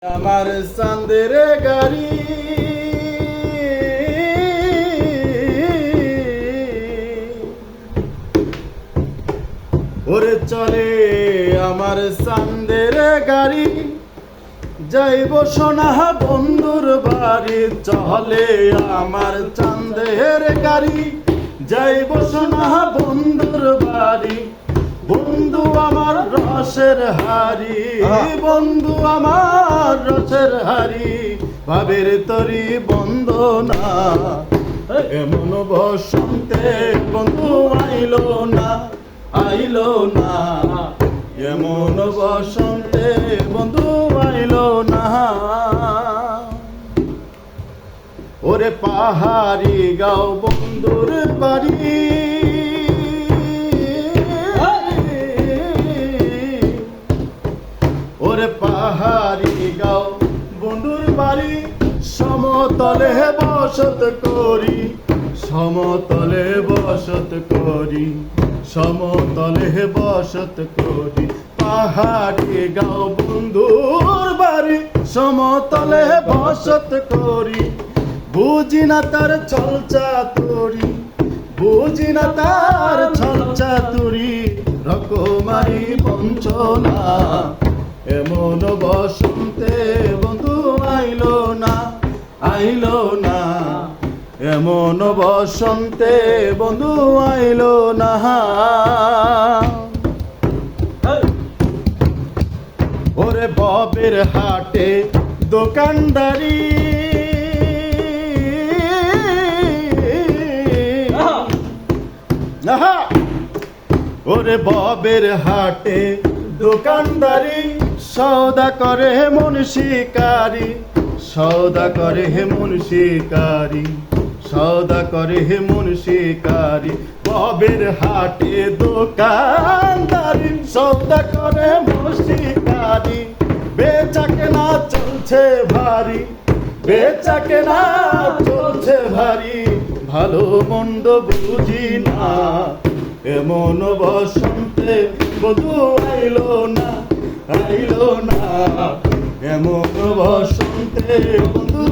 আমার চাঁদের গাড়ি ওরে চলে আমার চাঁদের গাড়ি যাইব সোনা বন্ধুর বাড়ি চলে আমার চাঁদের গাড়ি যাইব সোনা বন্ধুর বাড়ি বন্ধু আমার রসের হারি বন্ধু আমার রসের হারি ভাবের তরি বন্দনা এমন বসন্তে বন্ধু আইলো না এমন বসন্তে বন্ধু আইলো না ওরে পাহাড়ি গাও বন্ধুর বাড়ি ওরে পাহাড়ি গাও বন্ধুর বাড়ি সমতলে বসত করি সমতলে বসত করি সমতলে বসত করি পাহাড়ি গাও বন্ধুর বাড়ি সমতলে বসত করি বুঝি না তার ছলচাতুরি বুঝি না তার ছলচাতুরি রকমারি বঞ্চনা এমন বসন্তে বন্ধু আইলো না এমন বসন্তে বন্ধু আইলো না ওরে ববের হাটে দোকানদারি ওরে ববের হাটে দোকানদারি সৌদা করে মন শিকারি সৌদা করে মন শিকারি সৌদা করে মন শিকারি ববের হাটে দোকানদারি সৌদা করে মন শিকারি বেচা কেনা চলছে ভারী বেচা কেনা চলছে ভারী ভালো মন্দ বুঝি না এমন বসন্তে বধু আইলো না এমন বসন্তে বন্ধু